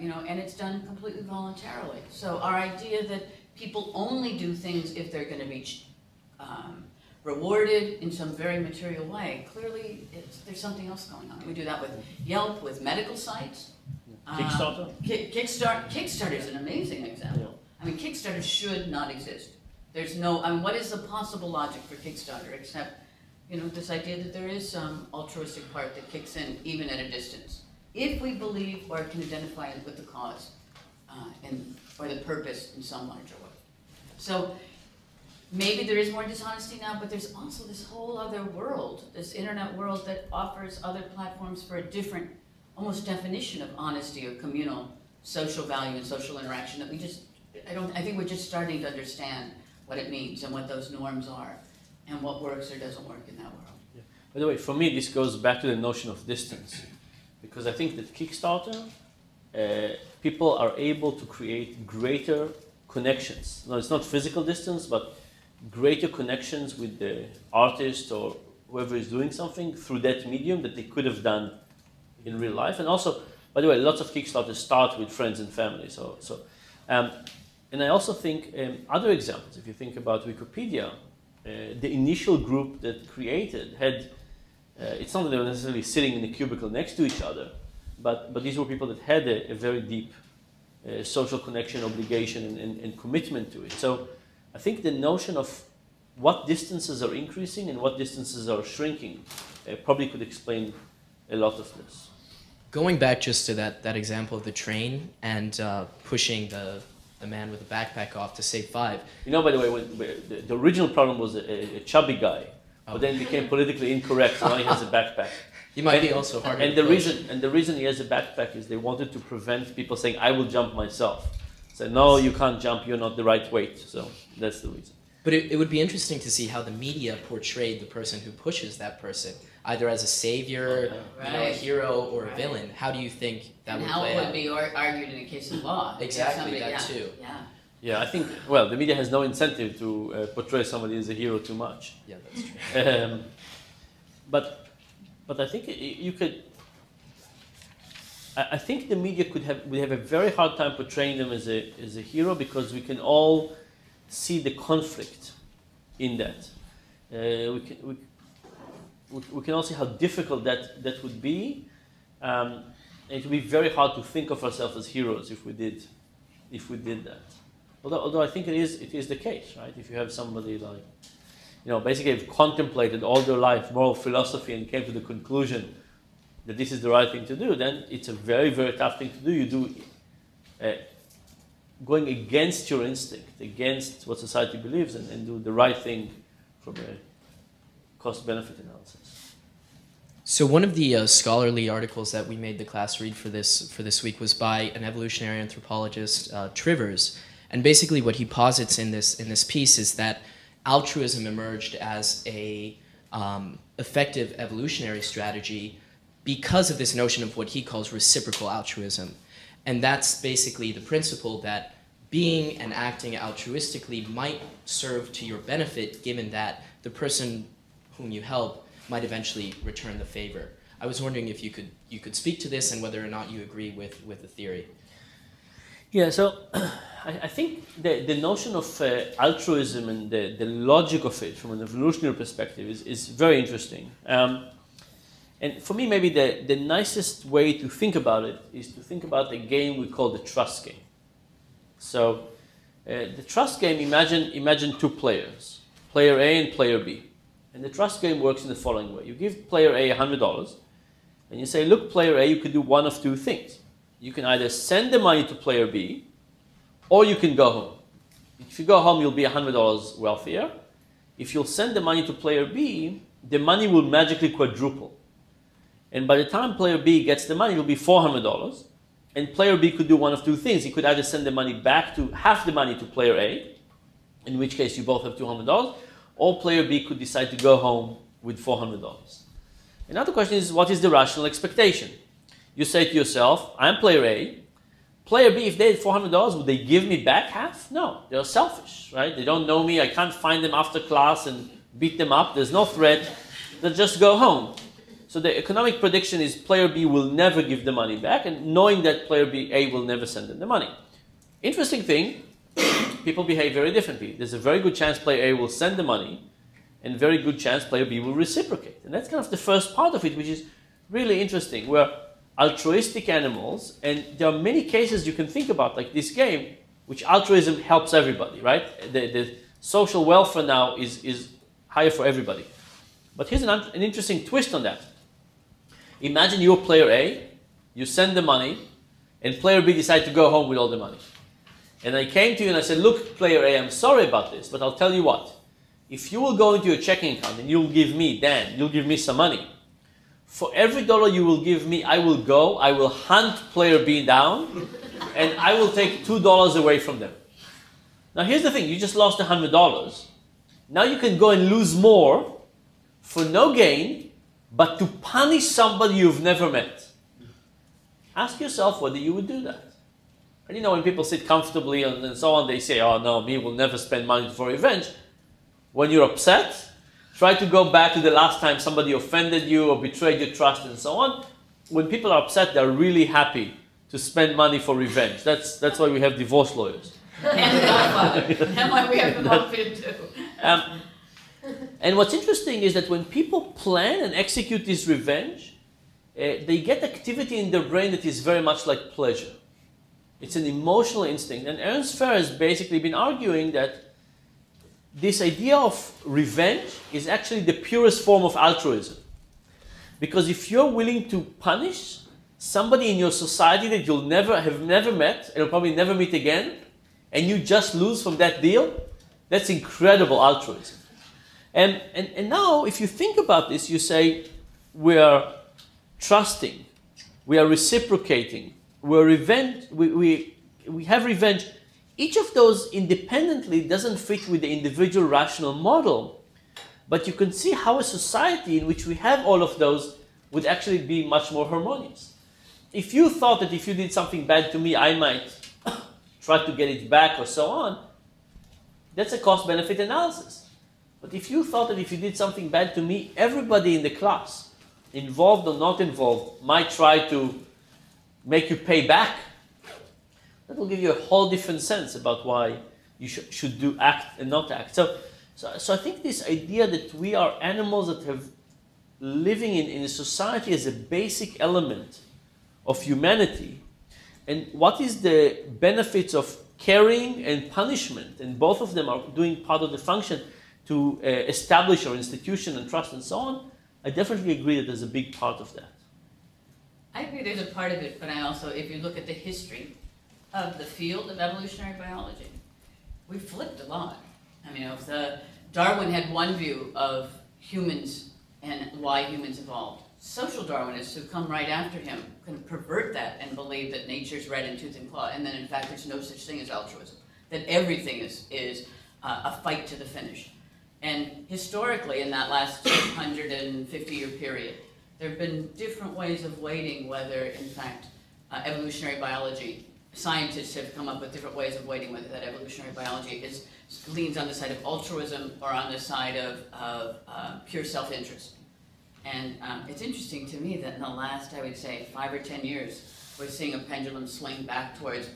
You know, and it's done completely voluntarily. So our idea that people only do things if they're going to be rewarded in some very material way. Clearly, there's something else going on. We do that with Yelp, with medical sites. Kickstarter? Kickstarter is an amazing example. Yeah. I mean, Kickstarter should not exist. There's no, I mean, what is the possible logic for Kickstarter except, you know, this idea that there is some altruistic part that kicks in even at a distance. If we believe or can identify it with the cause or the purpose in some larger way. So maybe there is more dishonesty now, but there's also this whole other world, this internet world that offers other platforms for a different, almost definition of honesty or communal social value and social interaction that we just, I think we're just starting to understand what it means and what those norms are and what works or doesn't work in that world. Yeah. By the way, for me, this goes back to the notion of distance, because I think that Kickstarter, people are able to create greater connections. No, it's not physical distance, but greater connections with the artist or whoever is doing something through that medium that they could have done in real life. And also, by the way, lots of Kickstarters start with friends and family. And I also think other examples, if you think about Wikipedia, the initial group that created had, it's not that they were necessarily sitting in a cubicle next to each other, but these were people that had a very deep social connection, obligation, and commitment to it. So I think the notion of what distances are increasing and what distances are shrinking probably could explain a lot of this. Going back just to that example of the train and pushing the man with the backpack off to save 5. You know, by the way, the original problem was a chubby guy, but then became politically incorrect, so now he has a backpack. He might be also harder and to the reason he has a backpack is they wanted to prevent people saying, I will jump myself. So no, you can't jump, you're not the right weight. So that's the reason. But it would be interesting to see how the media portrayed the person who pushes that person, either as a savior, you know, a hero, or a villain. How do you think that would play out? And how it would be argued in a case of law. Exactly, that too. Yeah. Yeah, I think, well, the media has no incentive to portray somebody as a hero too much. Yeah, that's true. But I think you could, I think the media would have a very hard time portraying them as a hero, because we can all see the conflict in that. We can all see how difficult that would be. And it would be very hard to think of ourselves as heroes if we did that. Although I think it is the case, right? If you have somebody like, you know, basically have contemplated all their life moral philosophy and came to the conclusion that this is the right thing to do, then it's a very, very tough thing to do. You do going against your instinct, against what society believes, and do the right thing from a cost-benefit analysis. So one of the scholarly articles that we made the class read for this week was by an evolutionary anthropologist, Trivers, and basically what he posits in this piece is that altruism emerged as a effective evolutionary strategy because of this notion of what he calls reciprocal altruism. And that's basically the principle that being and acting altruistically might serve to your benefit, given that the person whom you help might eventually return the favor. I was wondering if you could speak to this and whether or not you agree with the theory. Yeah, so I think the notion of altruism and the logic of it from an evolutionary perspective is very interesting. And for me, maybe the nicest way to think about it is to think about a game we call the trust game. So the trust game, imagine 2 players, player A and player B. And the trust game works in the following way. You give player A $100, and you say, look, player A, you could do one of 2 things. You can either send the money to player B, or you can go home. If you go home, you'll be $100 wealthier. If you'll send the money to player B, the money will magically quadruple. And by the time player B gets the money, it'll be $400. And player B could do one of 2 things. He could either send the money back to half the money to player A, in which case you both have $200, or player B could decide to go home with $400. Another question is, what is the rational expectation? You say to yourself, I'm player A. Player B, if they had $400, would they give me back half? No, they're selfish, right? They don't know me. I can't find them after class and beat them up. There's no threat. They'll just go home. So the economic prediction is player B will never give the money back, and knowing that player A will never send them the money. Interesting thing, people behave very differently. There's a very good chance player A will send the money, and very good chance player B will reciprocate. And that's kind of the first part of it, which is really interesting. We're altruistic animals, and there are many cases you can think about, like this game, which altruism helps everybody, right? The social welfare now is higher for everybody. But here's an interesting twist on that. Imagine you're player A, you send the money, and player B decides to go home with all the money. And I came to you and I said, look, player A, I'm sorry about this, but I'll tell you what. If you will go into your checking account and you'll give me, Dan, you'll give me some money, for every dollar you will give me, I will hunt player B down, and I will take $2 away from them. Now here's the thing, you just lost $100. Now you can go and lose more for no gain, but to punish somebody you've never met. Ask yourself whether you would do that. And you know, when people sit comfortably and so on, they say, oh no, me will never spend money for revenge. When you're upset, try to go back to the last time somebody offended you or betrayed your trust and so on. When people are upset, they're really happy to spend money for revenge. That's why we have divorce lawyers. And the Godfather. And why we have the Mafia too. And what's interesting is that when people plan and execute this revenge, they get activity in their brain that is very much like pleasure. It's an emotional instinct. And Ernst Fehr has basically been arguing that this idea of revenge is actually the purest form of altruism. Because if you're willing to punish somebody in your society that you'll never met, and you'll probably never meet again, and you just lose from that deal, that's incredible altruism. And now, if you think about this, you say, we are trusting, we are reciprocating, we have revenge. Each of those independently doesn't fit with the individual rational model, but you can see how a society in which we have all of those would actually be much more harmonious. If you thought that if you did something bad to me, I might try to get it back or so on, that's a cost-benefit analysis. But if you thought that if you did something bad to me, everybody in the class, involved or not involved, might try to make you pay back, that will give you a whole different sense about why you should do act and not act. So I think this idea that we are animals that have living in a society as a basic element of humanity, and what is the benefits of caring and punishment, and both of them are doing part of the function to establish our institution and trust and so on, I definitely agree that there's a big part of that. I agree there's a part of it, but I also, if you look at the history of the field of evolutionary biology, we flipped a lot. I mean, Darwin had one view of humans and why humans evolved. Social Darwinists who come right after him can pervert that and believe that nature's red in tooth and claw, and then in fact there's no such thing as altruism, that everything is a fight to the finish. And historically, in that last 150-year period, there have been different ways of weighting whether, in fact, evolutionary biology, scientists have come up with different ways of weighting whether that evolutionary biology leans on the side of altruism or on the side of pure self-interest. And it's interesting to me that in the last, I would say, 5 or 10 years, we're seeing a pendulum swing back towards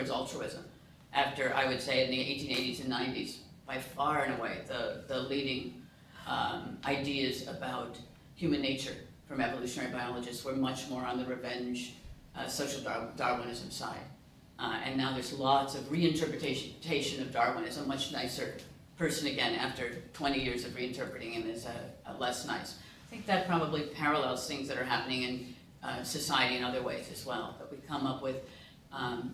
altruism. After, I would say, in the 1880s and 90s, by far and away, the leading ideas about human nature from evolutionary biologists were much more on the revenge, social Darwinism side. And now there's lots of reinterpretation of Darwin as a much nicer person again after 20 years of reinterpreting him as a less nice. I think that probably parallels things that are happening in society in other ways as well. That we come up with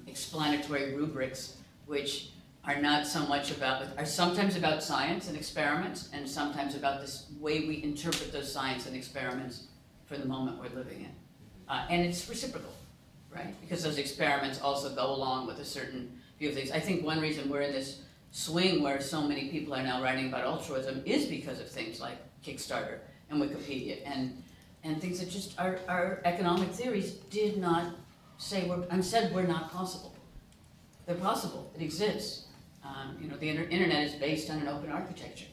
explanatory rubrics which are not so much about, are sometimes about science and experiments, and sometimes about this way we interpret those science and experiments for the moment we're living in. And it's reciprocal, right? Because those experiments also go along with a certain view of things. I think one reason we're in this swing where so many people are now writing about altruism is because of things like Kickstarter and Wikipedia and things that just our economic theories did not say, said we're not possible. They're possible, it exists. You know, the internet is based on an open architecture.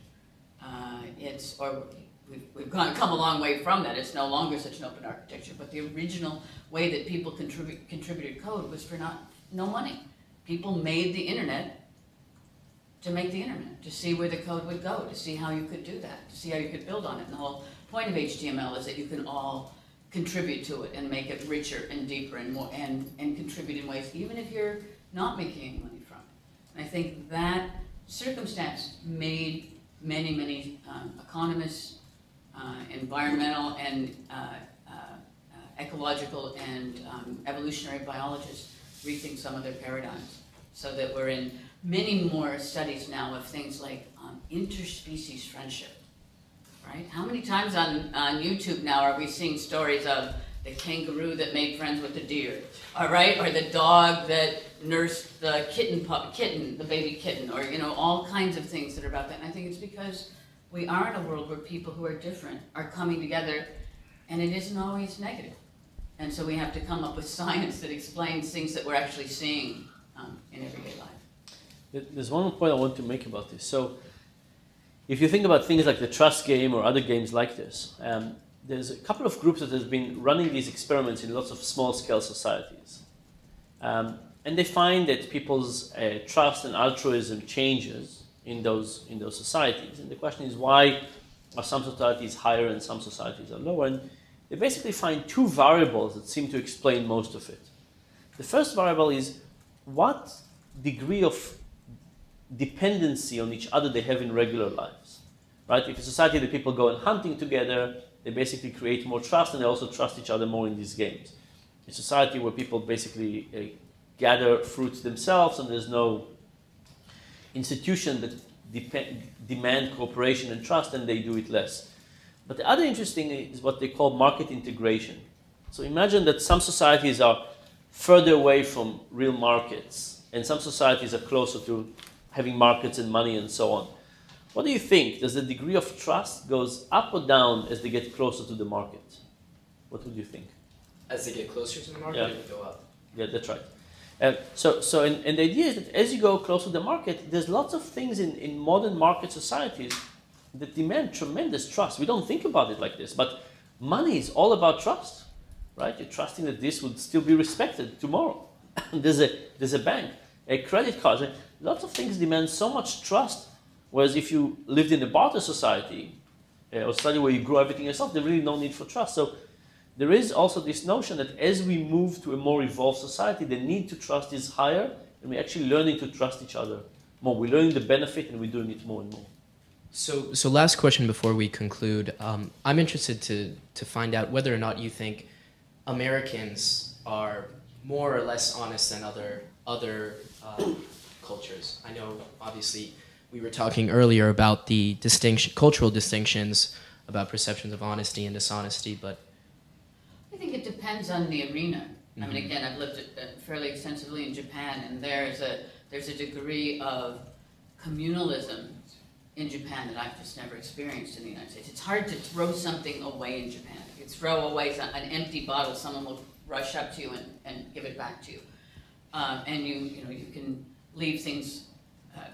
We've come a long way from that. It's no longer such an open architecture, but the original way that people contributed code was for no money. People made the internet to make the internet, to see where the code would go, to see how you could do that, to see how you could build on it. And the whole point of HTML is that you can all contribute to it and make it richer and deeper and more and contribute in ways even if you're not making any money from it. And I think that circumstance made many economists, environmental and ecological and evolutionary biologists rethink some of their paradigms, so that we're in many more studies now of things like interspecies friendship, right? How many times on YouTube now are we seeing stories of the kangaroo that made friends with the deer, all right? Or the dog that nursed the kitten, the baby kitten, or all kinds of things that are about that. And I think it's because we are in a world where people who are different are coming together, and it isn't always negative. And so we have to come up with science that explains things that we're actually seeing in everyday life. There's one point I want to make about this. So if you think about things like the trust game or other games like this, there's a couple of groups that have been running these experiments in lots of small-scale societies. And they find that people's trust and altruism changes in those societies. And the question is, why are some societies higher and some societies are lower? And they basically find two variables that seem to explain most of it. The first variable is what degree of dependency on each other they have in regular lives. Right? If a society that people go hunting together, they basically create more trust, and they also trust each other more in these games. A society where people basically gather fruits themselves, and there's no institution that demand cooperation and trust, and they do it less. But the other interesting is what they call market integration. So imagine that some societies are further away from real markets, and some societies are closer to having markets and money and so on. What do you think? Does the degree of trust goes up or down as they get closer to the market? What would you think? As they get closer to the market, Yeah. it would go up. Yeah, that's right. And the idea is that as you go closer to the market, there's lots of things in modern market societies that demand tremendous trust. We don't think about it like this, but money is all about trust, right? You're trusting that this would still be respected tomorrow. There's a bank, a credit card. Lots of things demand so much trust, whereas if you lived in a barter society, or study where you grow everything yourself, there's really no need for trust. So there is also this notion that as we move to a more evolved society, the need to trust is higher, and we're actually learning to trust each other more. We're learning the benefit, and we're doing it more and more. So last question before we conclude. I'm interested to find out whether or not you think Americans are more or less honest than other cultures. I know, obviously, we were talking earlier about the cultural distinctions about perceptions of honesty and dishonesty, but I think it depends on the arena. I mean, again, I've lived fairly extensively in Japan, and there's a degree of communalism in Japan that I've just never experienced in the United States. It's hard to throw something away in Japan. If you throw away an empty bottle, someone will rush up to you and give it back to you. And you can leave things,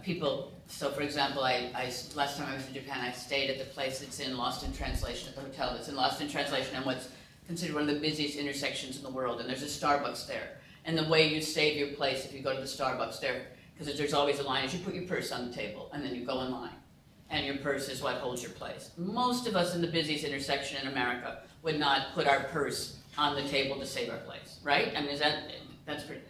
people. So, for example, last time I was in Japan, I stayed at the place that's in Lost in Translation, at the hotel that's in Lost in Translation, and what's considered one of the busiest intersections in the world. And there's a Starbucks there. And the way you save your place if you go to the Starbucks there, because there's always a line, is you put your purse on the table, and then you go in line. And your purse is what holds your place. Most of us in the busiest intersection in America would not put our purse on the table to save our place, right? I mean, that's pretty.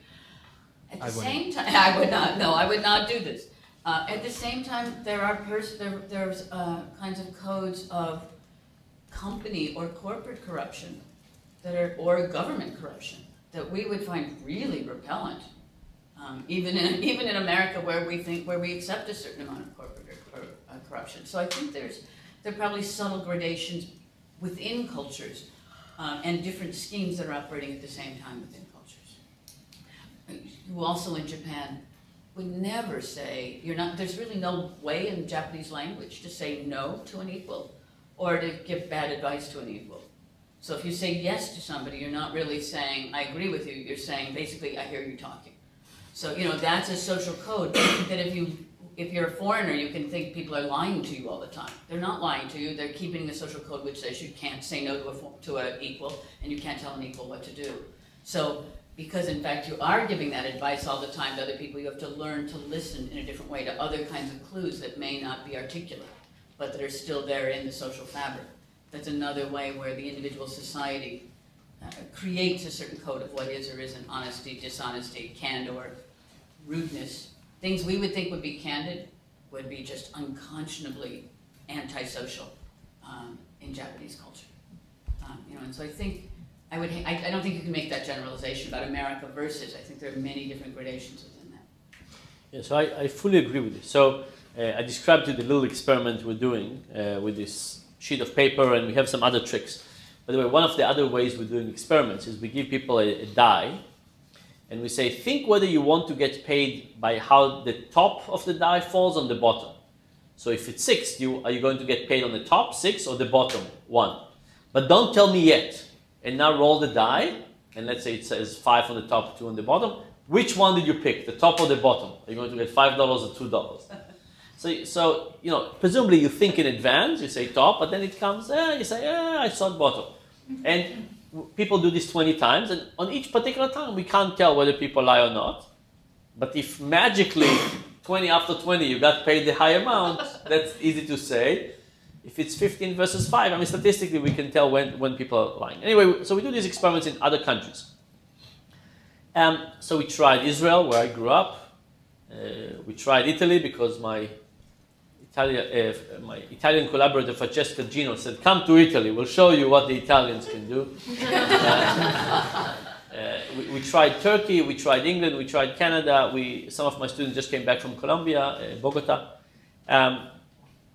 At the same time, I would not. No, I would not do this. At the same time, there's kinds of codes of company or corporate corruption or government corruption that we would find really repellent, even in America, where we accept a certain amount of corporate or corruption. So I think there are probably subtle gradations within cultures and different schemes that are operating at the same time within cultures. You also in Japan would never say, there's really no way in Japanese language to say no to an equal or to give bad advice to an equal. So if you say yes to somebody, you're not really saying, I agree with you, you're saying, basically, I hear you talking. So, that's a social code that if you're a foreigner, you can think people are lying to you all the time. They're not lying to you, they're keeping a social code which says you can't say no to an equal, and you can't tell an equal what to do. So because in fact you are giving that advice all the time to other people, you have to learn to listen in a different way to other kinds of clues that may not be articulate, but that are still there in the social fabric. That's another way where the individual society creates a certain code of what is or isn't honesty, dishonesty, candor, rudeness. Things we would think would be candid would be just unconscionably antisocial in Japanese culture. And so I think I don't think you can make that generalization about America versus. I think there are many different gradations within that. Yeah, so I fully agree with you. So I described to you the little experiment we're doing with this sheet of paper, and we have some other tricks. By the way, one of the other ways we're doing experiments is we give people a die, and we say, think whether you want to get paid by how the top of the die falls on the bottom. So if it's 6, are you going to get paid on the top 6 or the bottom 1? But don't tell me yet. And now roll the die, and let's say it says 5 on the top, 2 on the bottom. Which one did you pick, the top or the bottom? Are you going to get $5 or $2? So presumably you think in advance, you say top, but then it comes, you say, I thought bottom. And people do this 20 times, and on each particular time, we can't tell whether people lie or not. But if magically 20 after 20, you got paid the high amount, that's easy to say. If it's 15 versus 5, I mean, statistically, we can tell when people are lying. Anyway, so we do these experiments in other countries. So we tried Israel, where I grew up. We tried Italy because my Italian collaborator, Francesca Gino, said, come to Italy, we'll show you what the Italians can do. We tried Turkey, we tried England, we tried Canada. Some of my students just came back from Colombia, Bogota.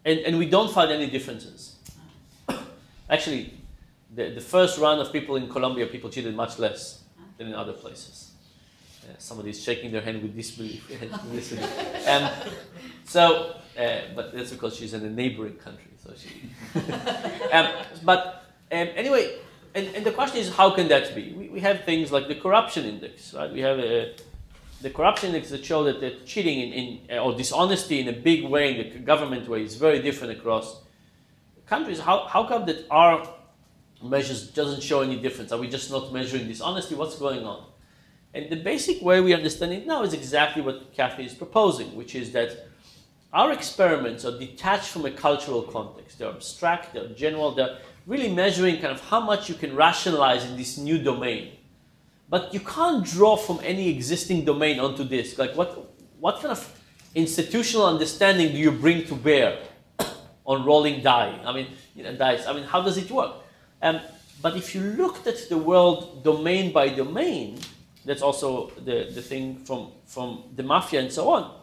And we don't find any differences. Actually, the first run of people in Colombia, people cheated much less than in other places. Somebody's shaking their hand with disbelief. But that's because she's in a neighboring country. So she. Anyway, and the question is, how can that be? We have things like the corruption index, right? We have the corruption index that show that the cheating or dishonesty in a big way, in the government way, is very different across countries. How come that our measures doesn't show any difference? Are we just not measuring dishonesty? What's going on? And the basic way we understand it now is exactly what Kathy is proposing, which is that our experiments are detached from a cultural context. They're abstract, they're general, they're really measuring kind of how much you can rationalize in this new domain. But you can't draw from any existing domain onto this. Like what kind of institutional understanding do you bring to bear on rolling die? I mean, dice. I mean, how does it work? But if you looked at the world domain by domain, that's also the thing from the mafia and so on.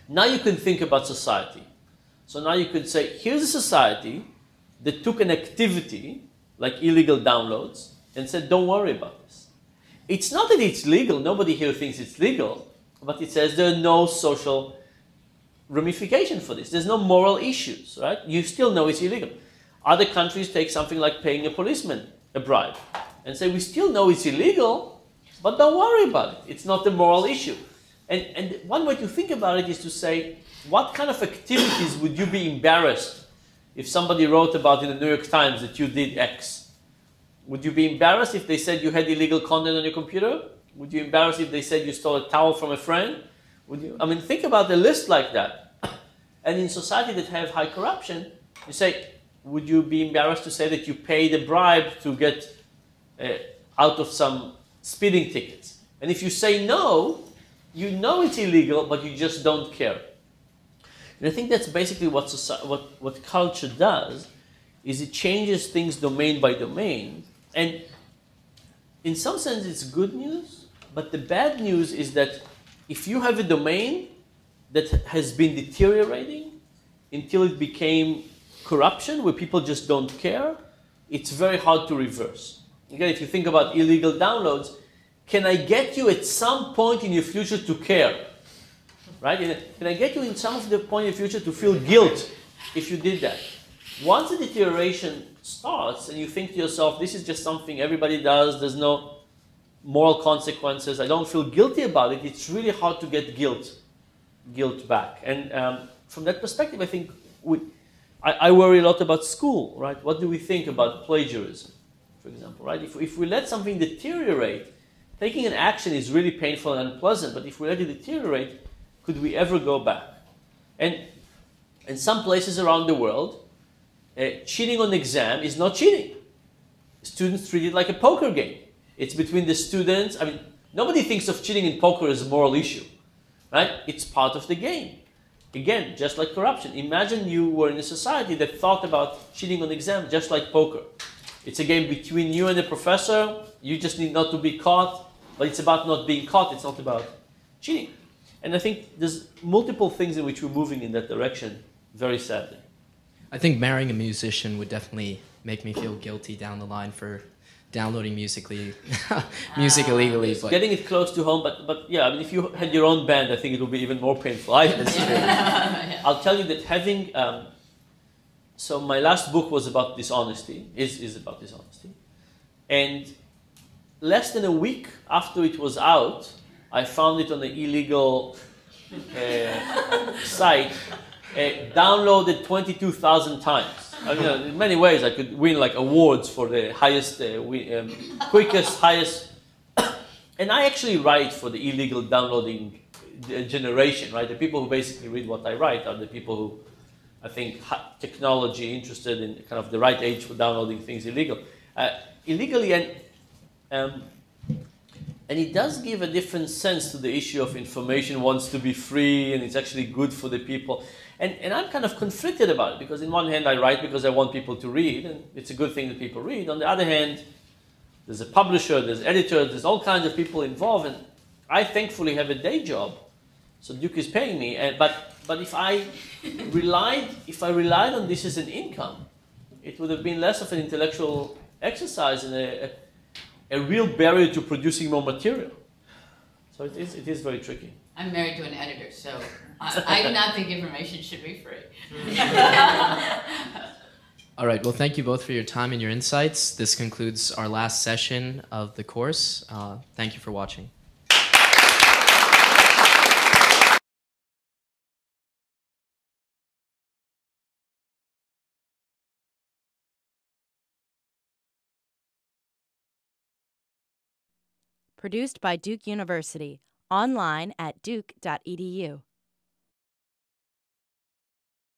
Now you can think about society. So now you could say, here's a society that took an activity, like illegal downloads, and said, don't worry about this. It's not that it's legal. Nobody here thinks it's legal. But it says there are no social ramifications for this. There's no moral issues, right? You still know it's illegal. Other countries take something like paying a policeman a bribe and say, we still know it's illegal, but don't worry about it. It's not a moral issue. And one way to think about it is to say, what kind of activities would you be embarrassed if somebody wrote about in the New York Times that you did X? Would you be embarrassed if they said you had illegal content on your computer? Would you be embarrassed if they said you stole a towel from a friend? Would you? I mean, think about a list like that. And in society that have high corruption, you say, would you be embarrassed to say that you paid a bribe to get out of some speeding tickets? And if you say no, you know it's illegal, but you just don't care. And I think that's basically what culture does, is it changes things domain by domain. And in some sense, it's good news, but the bad news is that if you have a domain that has been deteriorating until it became corruption, where people just don't care, it's very hard to reverse. Again, if you think about illegal downloads, can I get you at some point in your future to care? Right? Can I get you in some of the point in the future to feel guilt if you did that? Once the deterioration starts and you think to yourself, this is just something everybody does, there's no moral consequences, I don't feel guilty about it, it's really hard to get guilt back. And from that perspective, I think I worry a lot about school, right? What do we think about plagiarism, for example, right? If we let something deteriorate, taking an action is really painful and unpleasant, but if we let it deteriorate, could we ever go back? And in some places around the world, cheating on the exam is not cheating. Students treat it like a poker game. It's between the students. I mean, nobody thinks of cheating in poker as a moral issue, right? It's part of the game. Again, just like corruption. Imagine you were in a society that thought about cheating on the exam just like poker. It's a game between you and the professor. You just need not to be caught, but it's about not being caught. It's not about cheating. And I think there's multiple things in which we're moving in that direction, very sadly. I think marrying a musician would definitely make me feel guilty down the line for downloading music illegally. But getting it close to home, but yeah, I mean, if you had your own band, I think it would be even more painful. I'll tell you that having, so my last book was about dishonesty, is about dishonesty. And less than a week after it was out, I found it on the illegal site, downloaded 22,000 times. I mean, in many ways, I could win like awards for the highest, quickest, highest. And I actually write for the illegal downloading generation, right? The people who basically read what I write are the people who, I think, technology interested in kind of the right age for downloading things illegally, and it does give a different sense to the issue of information wants to be free and it's actually good for the people. And I'm kind of conflicted about it because in one hand I write because I want people to read and it's a good thing that people read. On the other hand, there's a publisher, there's editors, there's all kinds of people involved, and I thankfully have a day job, so Duke is paying me. But if I relied on this as an income, it would have been less of an intellectual exercise and a real barrier to producing more material. So it is very tricky. I'm married to an editor, so I do not think information should be free. all right, well, thank you both for your time and your insights. This concludes our last session of the course. Thank you for watching. Produced by Duke University. Online at duke.edu.